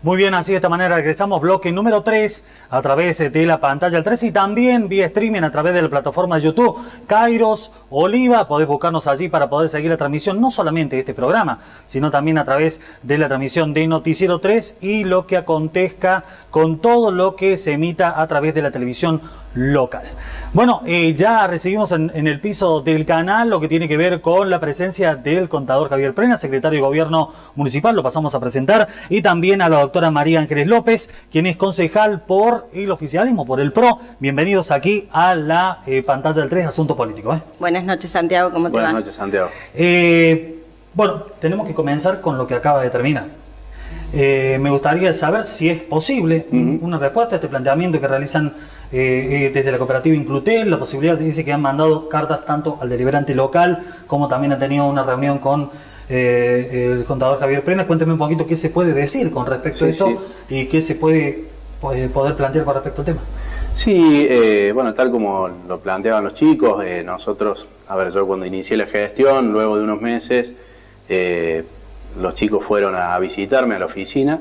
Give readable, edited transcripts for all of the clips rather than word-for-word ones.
Muy bien, así de esta manera regresamos bloque número 3 a través de la pantalla del 3 y también vía streaming a través de la plataforma de YouTube Kairos Oliva. Podés buscarnos allí para poder seguir la transmisión, no solamente de este programa, sino también a través de la transmisión de Noticiero 3 y lo que acontezca con todo lo que se emita a través de la televisión local. Bueno, ya recibimos en el piso del canal lo que tiene que ver con la presencia del contador Javier Prena, secretario de Gobierno Municipal, lo pasamos a presentar, y también a la doctora María Ángeles López, quien es concejal por el oficialismo, por el PRO. Bienvenidos aquí a la pantalla del 3, Asunto Político. Buenas noches, Santiago, ¿cómo te va? Buenas noches, Santiago. Bueno, tenemos que comenzar con lo que acaba de terminar. Me gustaría saber si es posible una respuesta a este planteamiento que realizan desde la cooperativa Inclutel, la posibilidad, dice que han mandado cartas tanto al deliberante local como también han tenido una reunión con el contador Javier Prena. Cuénteme un poquito qué se puede decir con respecto a esto y qué se puede poder plantear con respecto al tema. Sí, bueno, tal como lo planteaban los chicos, nosotros, yo cuando inicié la gestión, luego de unos meses, los chicos fueron a visitarme a la oficina.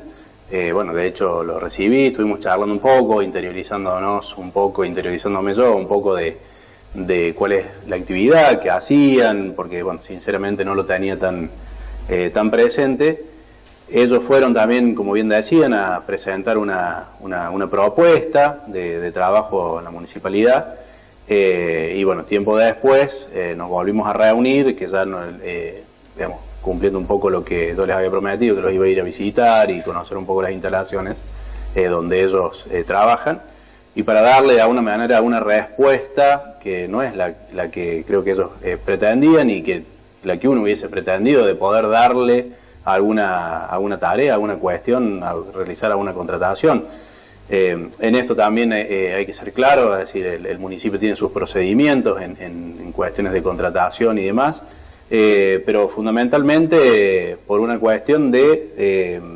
Bueno, de hecho lo recibí, estuvimos charlando un poco, interiorizándome yo un poco de cuál es la actividad que hacían, porque bueno, sinceramente no lo tenía tan presente. Ellos fueron también, como bien decían, a presentar una propuesta de trabajo en la municipalidad, y bueno, tiempo después nos volvimos a reunir, que ya no, digamos, cumpliendo un poco lo que yo les había prometido, que los iba a ir a visitar y conocer un poco las instalaciones donde ellos trabajan, y para darle de alguna manera una respuesta que no es la que creo que ellos pretendían y que la que uno hubiese pretendido, de poder darle alguna tarea, alguna cuestión, a realizar alguna contratación. En esto también hay que ser claro, es decir, el municipio tiene sus procedimientos en cuestiones de contratación y demás. Pero fundamentalmente por una cuestión de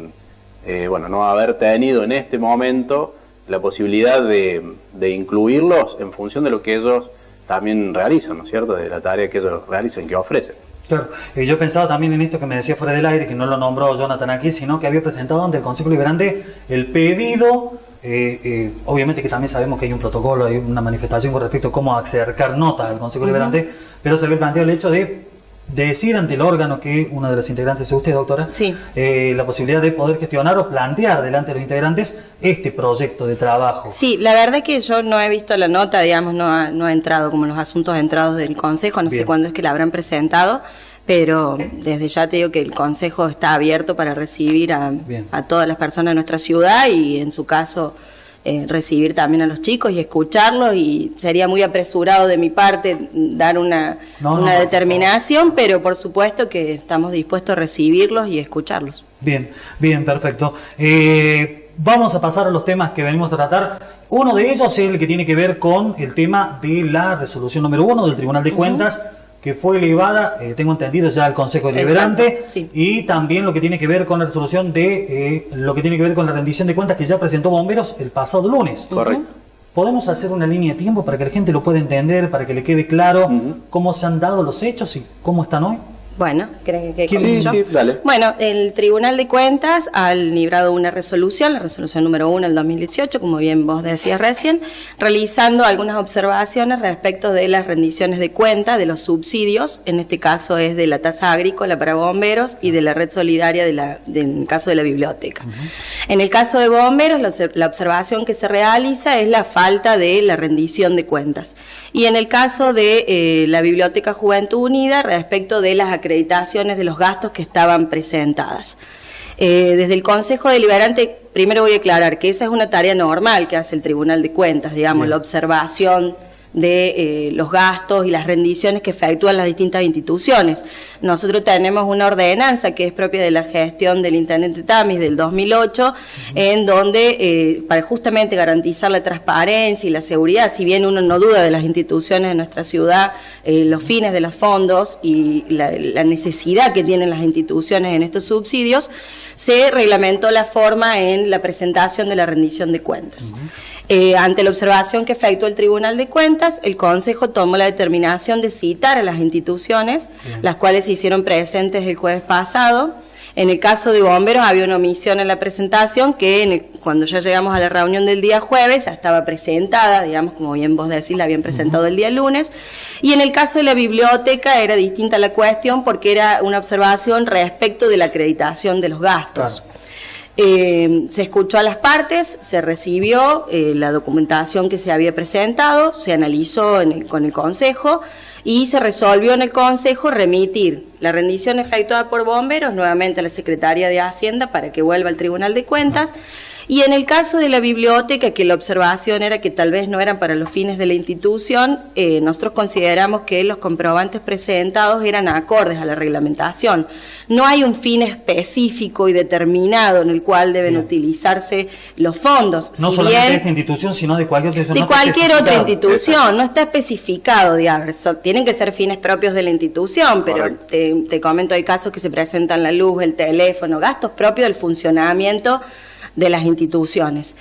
no haber tenido en este momento la posibilidad de incluirlos en función de lo que ellos también realizan, ¿no es cierto?, de la tarea que ellos realizan, que ofrecen. Claro, yo pensaba también en esto que me decía fuera del aire, que no lo nombró Jonathan aquí, sino que había presentado ante el Consejo Liberante el pedido. Obviamente que también sabemos que hay un protocolo, hay una manifestación con respecto a cómo acercar notas al Consejo Liberante, pero se había planteado el hecho de decir ante el órgano que una de las integrantes es usted, doctora, sí, la posibilidad de poder gestionar o plantear delante de los integrantes este proyecto de trabajo. Sí, la verdad es que yo no he visto la nota, digamos, no ha entrado como los asuntos entrados del Consejo, no sé cuándo es que la habrán presentado, pero desde ya te digo que el Consejo está abierto para recibir a todas las personas de nuestra ciudad y en su caso recibir también a los chicos y escucharlos, y sería muy apresurado de mi parte dar una determinación, pero por supuesto que estamos dispuestos a recibirlos y escucharlos. Bien, perfecto. Vamos a pasar a los temas que venimos a tratar. Uno de ellos es el que tiene que ver con el tema de la resolución número 1 del Tribunal de Cuentas, que fue elevada, tengo entendido, ya al Consejo Deliberante, sí, y también lo que tiene que ver con la resolución de lo que tiene que ver con la rendición de cuentas que ya presentó Bomberos el pasado lunes. Correcto. ¿Podemos hacer una línea de tiempo para que la gente lo pueda entender, para que le quede claro cómo se han dado los hechos y cómo están hoy? Bueno, ¿creen que sí, dale. Bueno, el Tribunal de Cuentas ha librado una resolución, la resolución número 1 del 2018, como bien vos decías recién, realizando algunas observaciones respecto de las rendiciones de cuenta de los subsidios, en este caso es de la tasa agrícola para bomberos y de la red solidaria del caso de la biblioteca. En el caso de bomberos, la observación que se realiza es la falta de la rendición de cuentas. Y en el caso de la Biblioteca Juventud Unida, respecto de las acreditaciones de los gastos que estaban presentadas. Desde el Consejo Deliberante, primero voy a aclarar que esa es una tarea normal que hace el Tribunal de Cuentas, digamos, la observación de los gastos y las rendiciones que efectúan las distintas instituciones. Nosotros tenemos una ordenanza que es propia de la gestión del Intendente Tamis del 2008, en donde para justamente garantizar la transparencia y la seguridad, si bien uno no duda de las instituciones de nuestra ciudad, los fines de los fondos y la necesidad que tienen las instituciones en estos subsidios, se reglamentó la forma en la presentación de la rendición de cuentas. Ante la observación que efectuó el Tribunal de Cuentas, el Consejo tomó la determinación de citar a las instituciones, las cuales se hicieron presentes el jueves pasado, En el caso de bomberos había una omisión en la presentación que cuando ya llegamos a la reunión del día jueves ya estaba presentada, digamos, como bien vos decís, la habían presentado el día lunes. Y en el caso de la biblioteca era distinta la cuestión porque era una observación respecto de la acreditación de los gastos. Claro. Se escuchó a las partes, se recibió la documentación que se había presentado, se analizó con el Consejo y se resolvió en el Consejo remitir la rendición efectuada por bomberos nuevamente a la Secretaría de Hacienda para que vuelva al Tribunal de Cuentas. Y en el caso de la biblioteca, que la observación era que tal vez no eran para los fines de la institución, nosotros consideramos que los comprobantes presentados eran acordes a la reglamentación. No hay un fin específico y determinado en el cual deben utilizarse los fondos. No solamente de esta institución, sino de cualquier institución. De cualquier otra institución, no está especificado, digamos. Tienen que ser fines propios de la institución, pero te comento, hay casos que se presentan la luz, el teléfono, gastos propios del funcionamiento de las instituciones.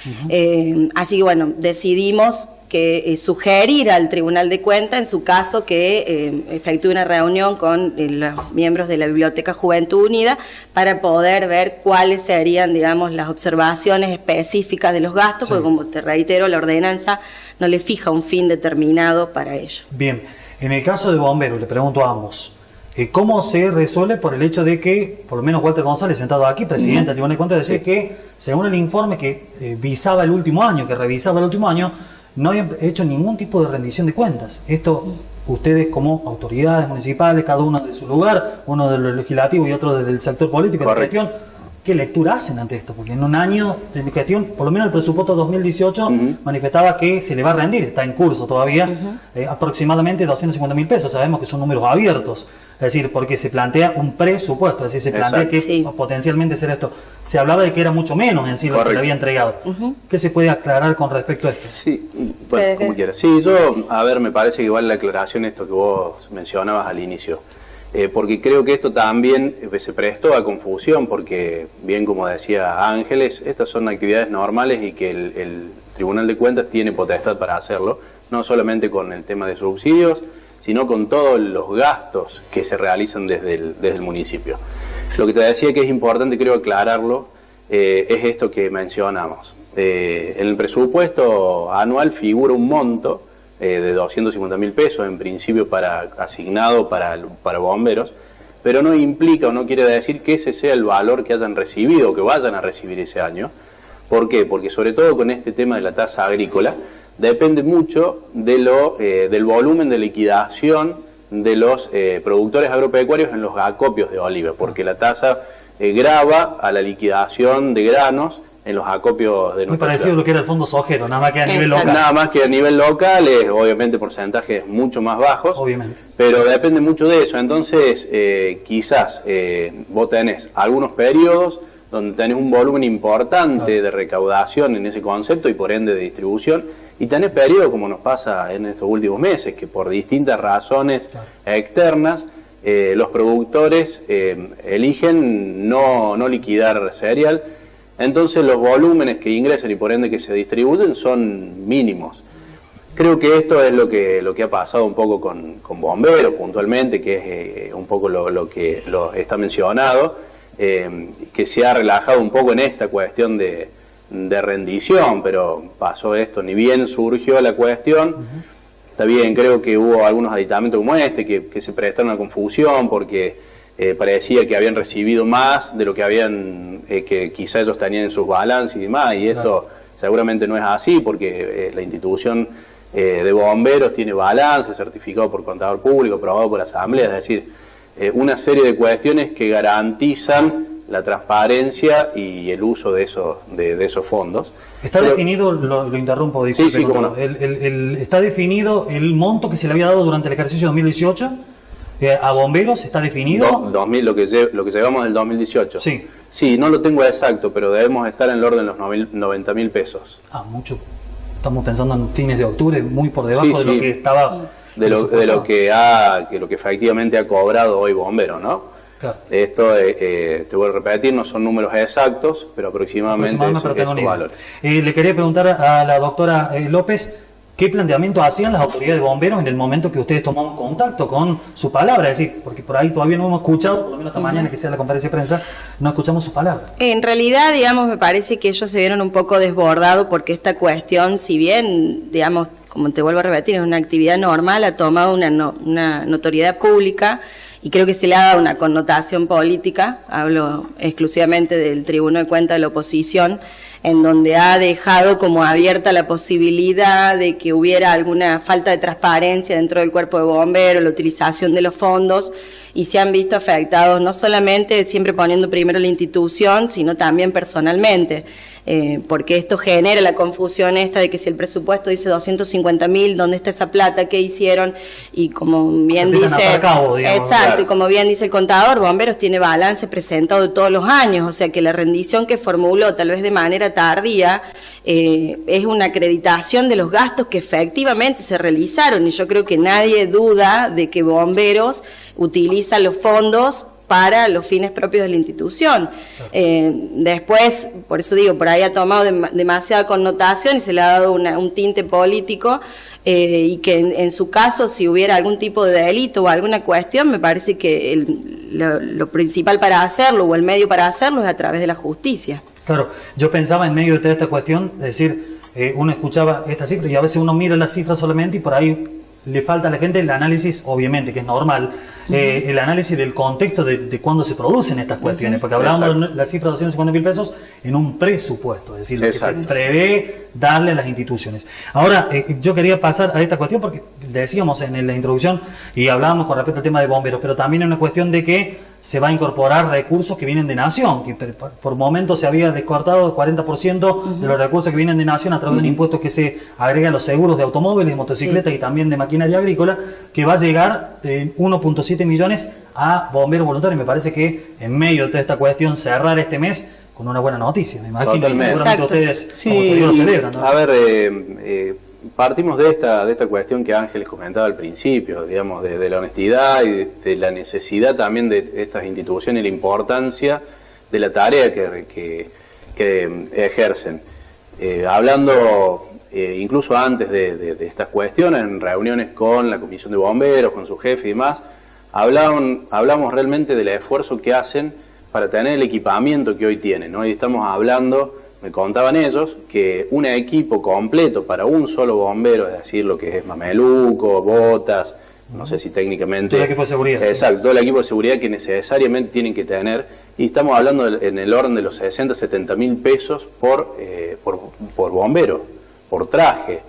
Así que bueno, decidimos que sugerir al Tribunal de Cuentas, en su caso, que efectúe una reunión con los miembros de la Biblioteca Juventud Unida para poder ver cuáles serían, digamos, las observaciones específicas de los gastos, porque como te reitero, la ordenanza no le fija un fin determinado para ello. Bien, en el caso de bomberos, le pregunto a ambos, ¿cómo se resuelve por el hecho de que, por lo menos Walter González, sentado aquí, presidente del Tribunal de Cuentas, decía que, según el informe que visaba el último año, que revisaba el último año, no habían hecho ningún tipo de rendición de cuentas? Esto, ustedes como autoridades municipales, cada uno de su lugar, uno de lo legislativo y otro desde el sector político de gestión, ¿qué lectura hacen ante esto? Porque en un año de gestión, por lo menos el presupuesto 2018 manifestaba que se le va a rendir, está en curso todavía, aproximadamente 250.000 pesos. Sabemos que son números abiertos, es decir, porque se plantea un presupuesto, es decir, se plantea que potencialmente será esto. Se hablaba de que era mucho menos en sí lo que se le había entregado. ¿Qué se puede aclarar con respecto a esto? Sí, bueno, como quieras. Sí, yo, a ver, me parece que igual la aclaración esto que vos mencionabas al inicio. Porque creo que esto también se prestó a confusión, porque bien como decía Ángeles, estas son actividades normales y que el Tribunal de Cuentas tiene potestad para hacerlo, no solamente con el tema de subsidios, sino con todos los gastos que se realizan desde el municipio. Lo que te decía que es importante, creo, aclararlo, es esto que mencionamos. En el presupuesto anual figura un monto de 250.000 pesos, en principio asignado para bomberos, pero no implica o no quiere decir que ese sea el valor que hayan recibido o que vayan a recibir ese año. ¿Por qué? Porque sobre todo con este tema de la tasa agrícola, depende mucho del volumen de liquidación de los productores agropecuarios en los acopios de oliva, porque la tasa grava a la liquidación de granos en los acopios de nuestra ciudad. Muy parecido a lo que era el fondo sojero, nada más que a nivel local. Nada más que a nivel local, obviamente porcentajes mucho más bajos, obviamente, pero depende mucho de eso. Entonces, quizás vos tenés algunos periodos donde tenés un volumen importante de recaudación en ese concepto y por ende de distribución, y tenés periodos como nos pasa en estos últimos meses, que por distintas razones externas, los productores eligen no liquidar cereal. Entonces los volúmenes que ingresan y por ende que se distribuyen son mínimos. Creo que esto es lo que ha pasado un poco con bomberos puntualmente, que es un poco lo que está mencionado, que se ha relajado un poco en esta cuestión de rendición, pero pasó esto, ni bien surgió la cuestión, está bien, creo que hubo algunos aditamentos como este que se prestaron a confusión porque parecía que habían recibido más de lo que habían que quizá ellos tenían en sus balances y demás, y esto seguramente no es así porque la institución de bomberos tiene balance certificado por contador público, aprobado por asamblea, es decir, una serie de cuestiones que garantizan la transparencia y el uso de esos fondos. ¿Está definido, lo interrumpo, disculpe, sí, cómo no. ¿Está definido el monto que se le había dado durante el ejercicio 2018? ¿A bomberos está definido? 2000, lo que llevamos del 2018. Sí. Sí, no lo tengo exacto, pero debemos estar en el orden de los 90.000 pesos. Ah, mucho. Estamos pensando en fines de octubre, muy por debajo de lo que estaba... De lo que efectivamente ha cobrado hoy bomberos, ¿no? Claro. Esto, te voy a repetir, no son números exactos, pero aproximadamente esos valores. Le quería preguntar a la doctora López, ¿qué planteamiento hacían las autoridades de bomberos en el momento que ustedes tomaban contacto con su palabra? Es decir, porque por ahí todavía no hemos escuchado, por lo menos esta mañana que sea la conferencia de prensa, no escuchamos su palabra. En realidad, digamos, me parece que ellos se vieron un poco desbordados porque esta cuestión, si bien, digamos, como te vuelvo a repetir, es una actividad normal, ha tomado una notoriedad pública y creo que se le ha dado una connotación política, hablo exclusivamente del Tribunal de Cuentas de la Oposición, en donde ha dejado como abierta la posibilidad de que hubiera alguna falta de transparencia dentro del cuerpo de bomberos, la utilización de los fondos, y se han visto afectados no solamente siempre poniendo primero la institución, sino también personalmente. Porque esto genera la confusión esta de que si el presupuesto dice 250.000, ¿dónde está esa plata? ¿Qué hicieron? Y como bien dice, cabo, digamos, exacto, claro. Y como bien dice el contador, Bomberos tiene balance presentado de todos los años, o sea que la rendición que formuló tal vez de manera tardía es una acreditación de los gastos que efectivamente se realizaron, y yo creo que nadie duda de que Bomberos utiliza los fondos para los fines propios de la institución. Después, por eso digo, por ahí ha tomado demasiada connotación y se le ha dado un tinte político, y que en su caso, si hubiera algún tipo de delito o alguna cuestión, me parece que lo principal para hacerlo, o el medio para hacerlo, es a través de la justicia. Claro, yo pensaba en medio de toda esta cuestión, es decir, uno escuchaba esta cifra y a veces uno mira las cifras solamente y por ahí le falta a la gente el análisis, obviamente, que es normal, el análisis del contexto de cuándo se producen estas cuestiones, porque hablábamos de la cifra de 250.000 pesos en un presupuesto, es decir, lo que se prevé darle a las instituciones. Ahora, yo quería pasar a esta cuestión porque decíamos en la introducción y hablábamos con respecto al tema de bomberos, pero también es una cuestión de que se va a incorporar recursos que vienen de Nación, que por momentos se había descortado el 40% de los recursos que vienen de Nación a través de un impuesto que se agrega a los seguros de automóviles, de motocicletas y también de maquinaria agrícola, que va a llegar de 1.7 millones a bomberos voluntarios. Me parece que en medio de toda esta cuestión cerrar este mes con una buena noticia, me imagino. Totalmente. Y seguramente ustedes como Sí, lo celebran, ¿no? A ver, partimos de esta cuestión que Ángeles comentaba al principio, digamos, de la honestidad y de la necesidad también de estas instituciones y la importancia de la tarea que ejercen. Hablando incluso antes de estas cuestiones, en reuniones con la Comisión de Bomberos, con su jefe y demás, hablamos realmente del esfuerzo que hacen para tener el equipamiento que hoy tienen, ¿no? Y estamos hablando, me contaban ellos, que un equipo completo para un solo bombero, es decir, lo que es mameluco, botas, no sé si técnicamente... Todo el equipo de seguridad. Exacto, todo el equipo de seguridad que necesariamente tienen que tener, y estamos hablando en el orden de los 60-70.000 pesos por bombero, por traje.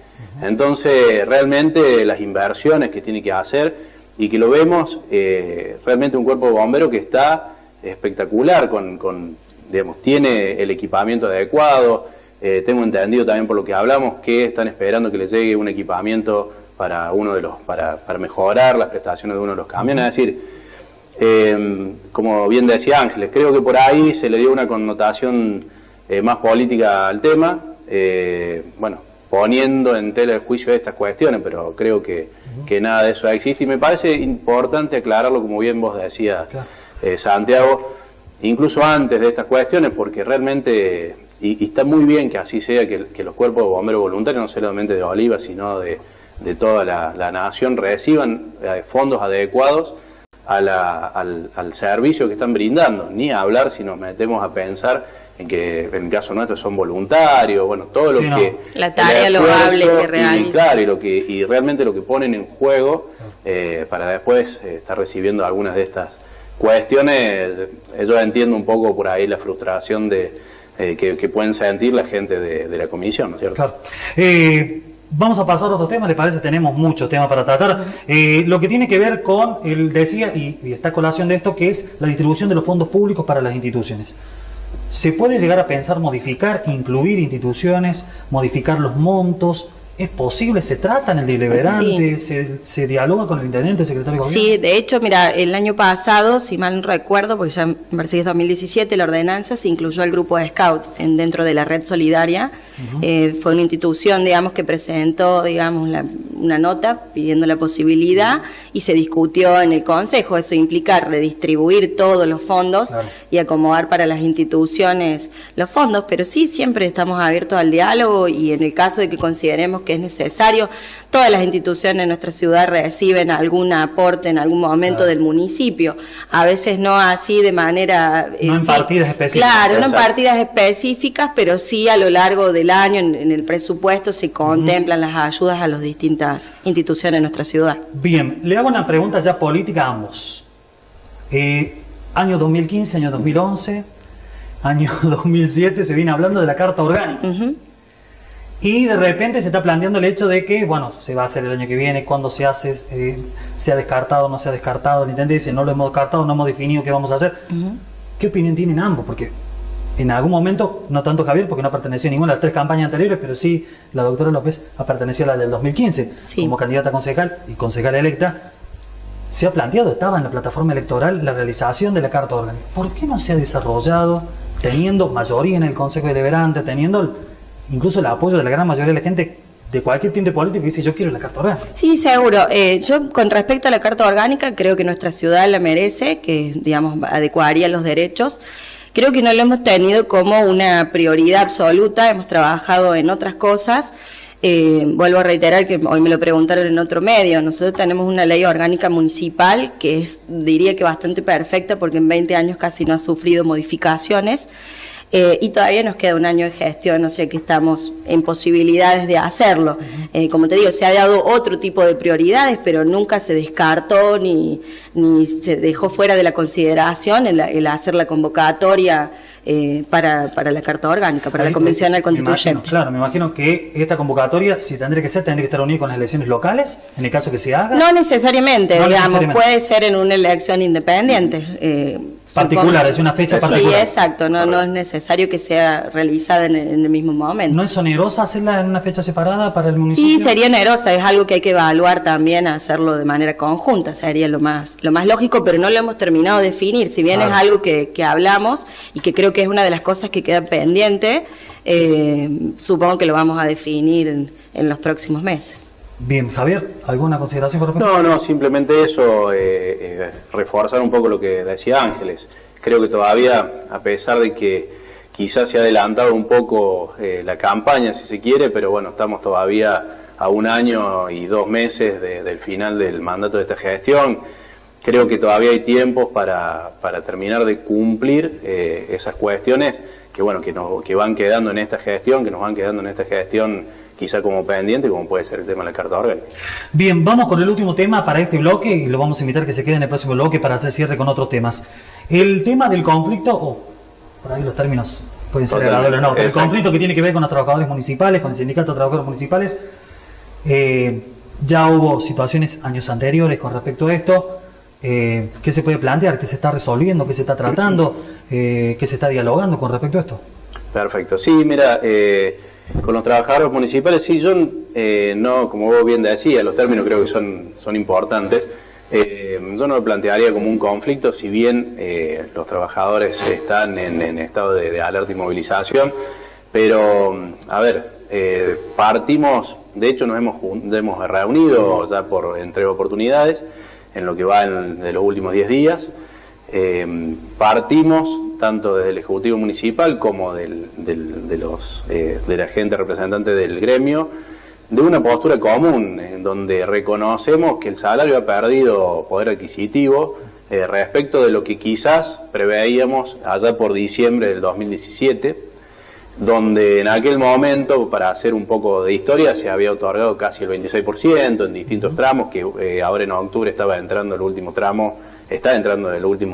Entonces, realmente las inversiones que tiene que hacer, y que lo vemos, realmente un cuerpo de bombero que está espectacular, digamos, tiene el equipamiento adecuado. Tengo entendido también por lo que hablamos que están esperando que les llegue un equipamiento para para mejorar las prestaciones de uno de los camiones. Es decir, como bien decía Ángeles, creo que por ahí se le dio una connotación más política al tema, bueno, poniendo en tela de juicio estas cuestiones, pero creo que nada de eso existe, y me parece importante aclararlo, como bien vos decías, Santiago, incluso antes de estas cuestiones, porque realmente, y está muy bien que así sea, que los cuerpos de bomberos voluntarios, no solamente de Oliva, sino de toda la nación, reciban fondos adecuados al servicio que están brindando. Ni a hablar si nos metemos a pensar en que en el caso nuestro son voluntarios, bueno, todo lo que... La tarea loable que realizan. Claro, y realmente lo que ponen en juego para después estar recibiendo algunas de estas cuestiones. Yo entiendo un poco por ahí la frustración que pueden sentir la gente de la comisión, ¿no es cierto? Claro. Vamos a pasar a otro tema, ¿le parece? Tenemos muchos temas para tratar. Lo que tiene que ver con, decía, y está a colación de esto, que es la distribución de los fondos públicos para las instituciones. ¿Se puede llegar a pensar modificar, incluir instituciones, modificar los montos? ¿Es posible? ¿Se trata en el deliberante? Sí. ¿Se dialoga con el intendente, el secretario de gobierno? Sí, de hecho, mira, el año pasado, si mal no recuerdo, porque ya me parece que es 2017, la ordenanza se incluyó al grupo de Scout dentro de la red solidaria. Fue una institución, digamos, que presentó, digamos, una nota pidiendo la posibilidad y se discutió en el Consejo. Eso implica redistribuir todos los fondos y acomodar para las instituciones los fondos, pero sí siempre estamos abiertos al diálogo, y en el caso de que consideremos que es necesario. Todas las instituciones de nuestra ciudad reciben algún aporte en algún momento del municipio, a veces no así de manera... no en partidas específicas. Claro, no en partidas específicas, pero sí a lo largo del año en el presupuesto se contemplan las ayudas a las distintas instituciones de nuestra ciudad. Bien, le hago una pregunta ya política a ambos. Año 2015, año 2011, año 2007 se viene hablando de la Carta Orgánica. Y de repente se está planteando el hecho de que, bueno, se va a hacer el año que viene, cuándo se hace, se ha descartado, no se ha descartado. El intendente dice, no lo hemos descartado, no hemos definido qué vamos a hacer. ¿Qué opinión tienen ambos? Porque en algún momento, no tanto Javier, porque no perteneció a ninguna de las 3 campañas anteriores, pero sí la doctora López ha pertenecido a la del 2015 como candidata a concejal y concejal electa. Se ha planteado, estaba en la plataforma electoral, la realización de la Carta Orgánica. ¿Por qué no se ha desarrollado, teniendo mayoría en el Consejo Deliberante, teniendo incluso el apoyo de la gran mayoría de la gente de cualquier tinte político que dice yo quiero la Carta Orgánica? Sí, seguro. Yo con respecto a la Carta Orgánica creo que nuestra ciudad la merece, que digamos adecuaría los derechos. Creo que no lo hemos tenido como una prioridad absoluta, hemos trabajado en otras cosas. Vuelvo a reiterar que hoy me lo preguntaron en otro medio. Nosotros tenemos una ley orgánica municipal que es, diría que bastante perfecta porque en 20 años casi no ha sufrido modificaciones. Y todavía nos queda un año de gestión, o sea que estamos en posibilidades de hacerlo. Como te digo, se ha dado otro tipo de prioridades, pero nunca se descartó ni se dejó fuera de la consideración el hacer la convocatoria para la Carta Orgánica, para la Convención Constituyente. Me imagino que esta convocatoria, si tendría que estar unida con las elecciones locales, en el caso que se haga. No necesariamente, puede ser en una elección independiente. Particular, es una fecha particular. Sí, exacto, no es necesario que sea realizada en el mismo momento. ¿No es onerosa hacerla en una fecha separada para el municipio? Sí, sería onerosa, es algo que hay que evaluar también, hacerlo de manera conjunta, sería lo más lógico, pero no lo hemos terminado de definir, si bien es algo que hablamos y que creo que es una de las cosas que queda pendiente, supongo que lo vamos a definir en los próximos meses. Bien, Javier, ¿alguna consideración por respecto? No, simplemente eso, reforzar un poco lo que decía Ángeles. Creo que todavía, a pesar de que quizás se ha adelantado un poco la campaña, si se quiere, pero bueno, estamos todavía a 1 año y 2 meses del final del mandato de esta gestión. Creo que todavía hay tiempos para terminar de cumplir esas cuestiones que van quedando en esta gestión, quizá como pendiente, como puede ser el tema de la Carta Orgánica. Bien, vamos con el último tema para este bloque y lo vamos a invitar que se quede en el próximo bloque para hacer cierre con otros temas. El tema del conflicto, por ahí los términos pueden ser agradable o no, el conflicto que tiene que ver con los trabajadores municipales, con el sindicato de trabajadores municipales, ya hubo situaciones años anteriores con respecto a esto. ¿Qué se puede plantear? ¿Qué se está resolviendo? ¿Qué se está tratando? ¿Qué se está dialogando con respecto a esto? Perfecto. Sí, mira, con los trabajadores municipales, sí, yo no, como vos bien decías, los términos creo que son importantes. Yo no lo plantearía como un conflicto, si bien los trabajadores están en estado de alerta y movilización, pero, a ver, partimos, de hecho nos hemos reunido ya entre oportunidades, en lo que va de los últimos 10 días, partimos tanto desde el Ejecutivo Municipal como de la gente representante del gremio, de una postura común, en donde reconocemos que el salario ha perdido poder adquisitivo respecto de lo que quizás preveíamos allá por diciembre del 2017, donde en aquel momento, para hacer un poco de historia, se había otorgado casi el 26% en distintos tramos, que ahora en octubre está entrando el último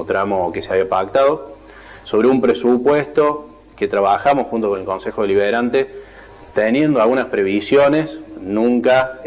tramo que se había pactado, sobre un presupuesto que trabajamos junto con el Consejo Deliberante, teniendo algunas previsiones, nunca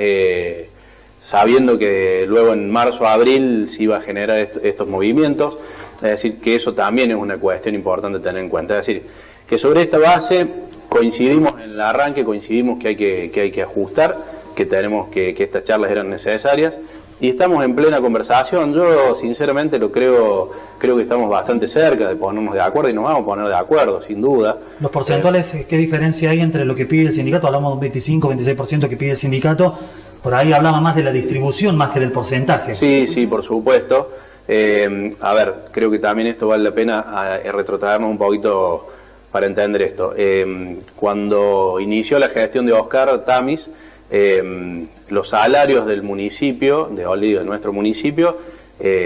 sabiendo que luego en marzo o abril se iba a generar estos movimientos. Es decir, que eso también es una cuestión importante tener en cuenta. Es decir, que sobre esta base coincidimos en el arranque, coincidimos que hay que ajustar, que estas charlas eran necesarias, y estamos en plena conversación. Yo sinceramente creo que estamos bastante cerca de ponernos de acuerdo, y nos vamos a poner de acuerdo, sin duda. Los porcentuales, ¿qué diferencia hay entre lo que pide el sindicato? Hablamos de un 25, 26% que pide el sindicato, por ahí hablaba más de la distribución más que del porcentaje. Sí, por supuesto. A ver, creo que también esto vale la pena retrotraernos un poquito para entender esto. Cuando inició la gestión de Oscar Tamis, los salarios del municipio, de Olivos, de nuestro municipio,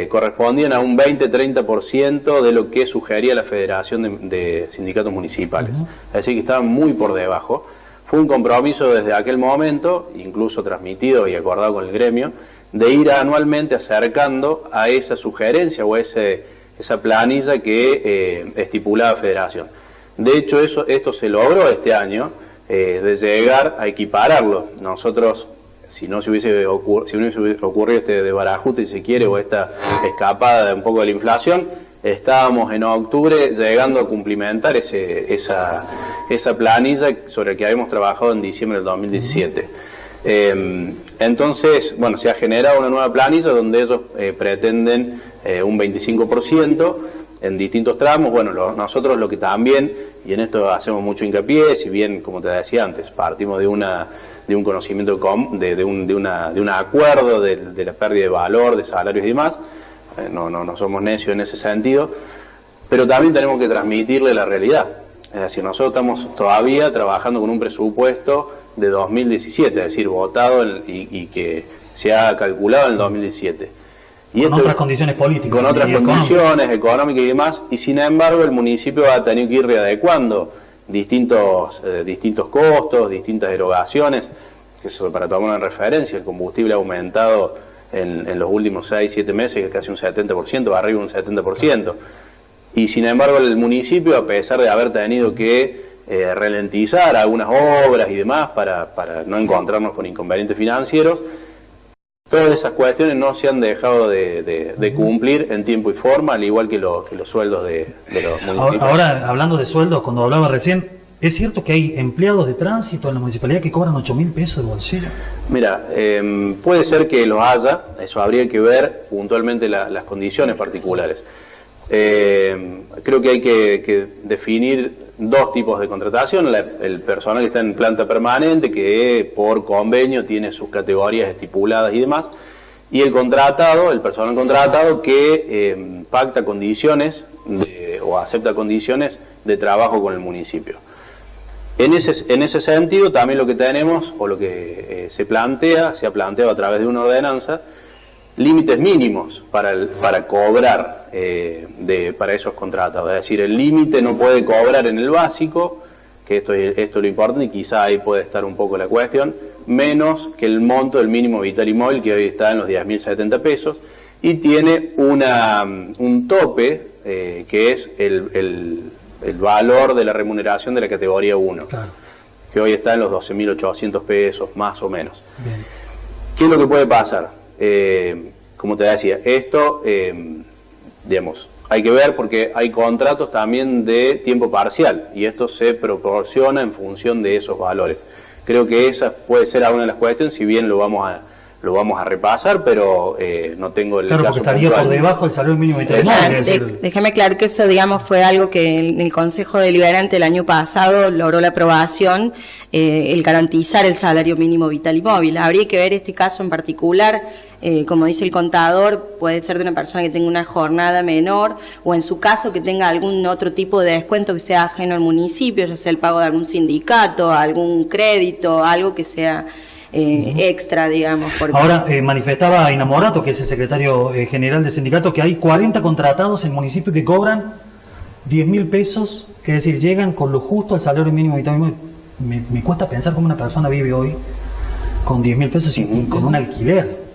correspondían a un 20-30% de lo que sugería la Federación de Sindicatos Municipales. Es decir, que estaban muy por debajo. Fue un compromiso desde aquel momento, incluso transmitido y acordado con el gremio, de ir anualmente acercando a esa sugerencia o esa planilla que estipulaba Federación. De hecho, esto se logró este año, de llegar a equipararlo. Nosotros, si no se hubiese ocurrido este desbarajuste, si se quiere, o esta escapada de un poco de la inflación, estábamos en octubre llegando a cumplimentar esa planilla sobre la que habíamos trabajado en diciembre del 2017. Entonces, bueno, se ha generado una nueva planilla donde ellos pretenden un 25% en distintos tramos. Bueno, nosotros lo que también, y en esto hacemos mucho hincapié, si bien, como te decía antes, partimos de un conocimiento de un acuerdo de la pérdida de valor, de salarios y demás, no somos necios en ese sentido, pero también tenemos que transmitirle la realidad. Es decir, nosotros estamos todavía trabajando con un presupuesto de 2017, es decir, votado y que se ha calculado en el 2017. Y con otras condiciones políticas. Con otras condiciones económicas y demás, y sin embargo el municipio ha tenido que ir readecuando distintos costos, distintas erogaciones, que eso para tomar una referencia, el combustible ha aumentado en los últimos 6-7 meses casi un 70%, arriba un 70%. Y sin embargo el municipio, a pesar de haber tenido que ralentizar algunas obras y demás para no encontrarnos con inconvenientes financieros, todas esas cuestiones no se han dejado de cumplir en tiempo y forma, al igual que los sueldos de los municipios. Ahora, hablando de sueldos, cuando hablaba recién, ¿es cierto que hay empleados de tránsito en la municipalidad que cobran 8.000 pesos de bolsillo? Mira, puede ser que los haya, eso habría que ver puntualmente las condiciones particulares. Creo que hay que definir dos tipos de contratación: el personal que está en planta permanente, que por convenio tiene sus categorías estipuladas y demás, y el personal contratado que pacta condiciones o acepta condiciones de trabajo con el municipio. En ese sentido también lo que tenemos, o lo que se ha planteado a través de una ordenanza, límites mínimos para cobrar para esos contratados. Es decir, el límite no puede cobrar en el básico, que esto es lo importante, y quizá ahí puede estar un poco la cuestión, menos que el monto del mínimo vital y móvil, que hoy está en los 10.070 pesos, y tiene un tope que es el valor de la remuneración de la categoría 1, claro, que hoy está en los 12.800 pesos, más o menos. Bien. ¿Qué es lo que puede pasar? Como te decía, esto, digamos, hay que ver porque hay contratos también de tiempo parcial y esto se proporciona en función de esos valores. Creo que esa puede ser alguna de las cuestiones, si bien lo vamos a repasar, pero no tengo el caso porque estaría puntual por debajo del salario mínimo vital. Déjeme aclarar que eso, digamos, fue algo que en el Consejo Deliberante el año pasado logró la aprobación, el garantizar el salario mínimo vital y móvil. Habría que ver este caso en particular, como dice el contador, puede ser de una persona que tenga una jornada menor o en su caso que tenga algún otro tipo de descuento que sea ajeno al municipio, ya sea el pago de algún sindicato, algún crédito, algo que sea extra, digamos. Porque... Ahora, manifestaba Inamorato, que es el secretario general del sindicato, que hay 40 contratados en municipios que cobran 10.000 pesos, que es decir, llegan con lo justo al salario mínimo vital. Me cuesta pensar cómo una persona vive hoy con 10.000 pesos y con un alquiler.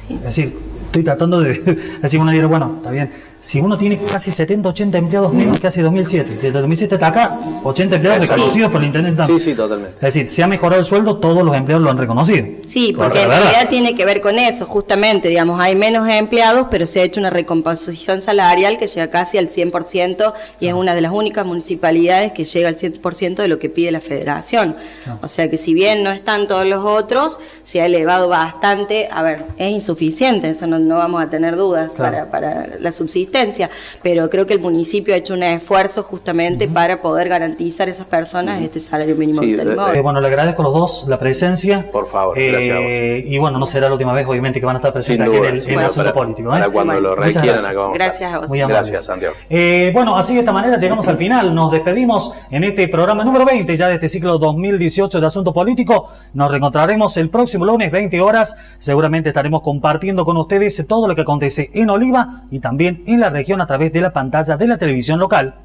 Sí. Es decir, estoy tratando de decir, uno dirá, bueno, está bien. Si uno tiene casi 70, 80 empleados menos que hace 2007, desde 2007 hasta acá, 80 empleados reconocidos por el intendente. Sí, totalmente. Es decir, se ha mejorado el sueldo, todos los empleados lo han reconocido. Sí, porque en realidad tiene que ver con eso, justamente, digamos, hay menos empleados, pero se ha hecho una recomposición salarial que llega casi al 100% y es una de las únicas municipalidades que llega al 100% de lo que pide la federación. O sea que si bien no están todos los otros, se ha elevado bastante, a ver, es insuficiente, eso no vamos a tener dudas para la subsistencia. subsistencia, pero creo que el municipio ha hecho un esfuerzo justamente para poder garantizar a esas personas este salario mínimo vital y móvil. Bueno, le agradezco a los dos la presencia. Por favor, gracias a vos. Y bueno, no será la última vez, obviamente, que van a estar presentes aquí en el asunto político. Para cuando lo requieran, acá vamos. Gracias a vos. Muy amables. Gracias, Santiago. Bueno, así de esta manera llegamos al final. Nos despedimos en este programa número 20 ya de este ciclo 2018 de Asunto Político. Nos reencontraremos el próximo lunes, 20 horas. Seguramente estaremos compartiendo con ustedes todo lo que acontece en Oliva y también en la región a través de la pantalla de la televisión local.